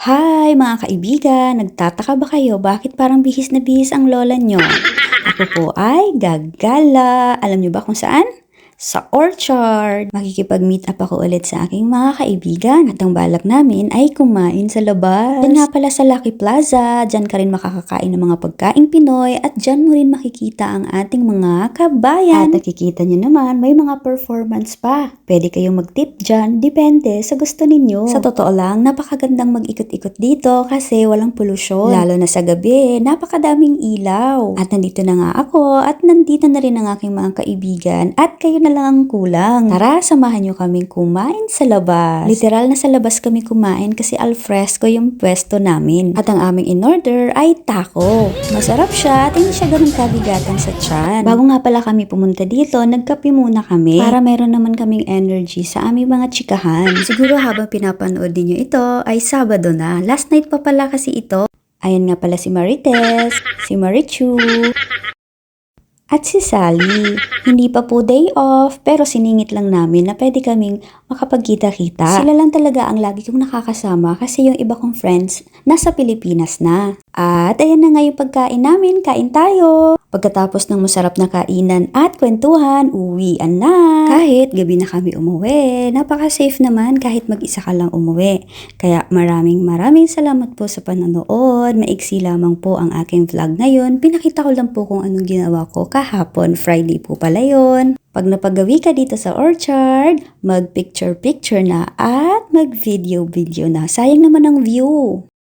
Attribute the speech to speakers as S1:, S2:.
S1: Hi mga kaibigan! Nagtataka ba kayo bakit parang bihis na bihis ang lola nyo? Ako po ay gagala. Alam nyo ba kung saan? Sa Orchard. Makikipag-meet up ako ulit sa aking mga kaibigan. At ang balak namin ay kumain sa labas. Yan nga pala sa Lucky Plaza. Diyan ka rin makakakain ng mga pagkaing Pinoy at diyan mo rin makikita ang ating mga kabayan. At nakikita nyo naman, may mga performance pa. Pwede kayong mag-tip dyan. Depende sa gusto ninyo. Sa totoo lang, napakagandang mag-ikot-ikot dito kasi walang polusyon. Lalo na sa gabi, napakadaming ilaw. At nandito na nga ako at nandito na rin ang aking mga kaibigan at kayo na lang ang kulang. Tara, samahan nyo kaming kumain sa labas. Literal na sa labas kami kumain kasi alfresco yung pwesto namin. At ang aming in-order ay taco. Masarap siya at hindi siya ganun kabigatan sa tiyan. Bago nga pala kami pumunta dito, nagkape muna kami para meron naman kaming energy sa aming mga chikahan. Siguro habang pinapanood niyo ito ay Sabado na. Last night pa pala kasi ito. Ayan nga pala si Marites, si Marichu, at si Sally. Hindi pa po day off, pero siningit lang namin na pwede kaming makapagkita-kita. Sila lang talaga ang lagi kong nakakasama kasi yung iba kong friends nasa Pilipinas na. At ayan na nga yung pagkain namin, kain tayo! Pagkatapos ng masarap na kainan at kwentuhan, uwian na. Kahit gabi na kami umuwi, napaka-safe naman kahit mag-isa ka lang umuwi. Kaya maraming salamat po sa panonood. Maiksi lamang po ang aking vlog ngayon. Pinakita ko lang po kung anong ginawa ko kahapon. Friday po pala yun. Pag napagawi ka dito sa Orchard, mag-picture-picture na at mag-video-video na. Sayang naman ang view.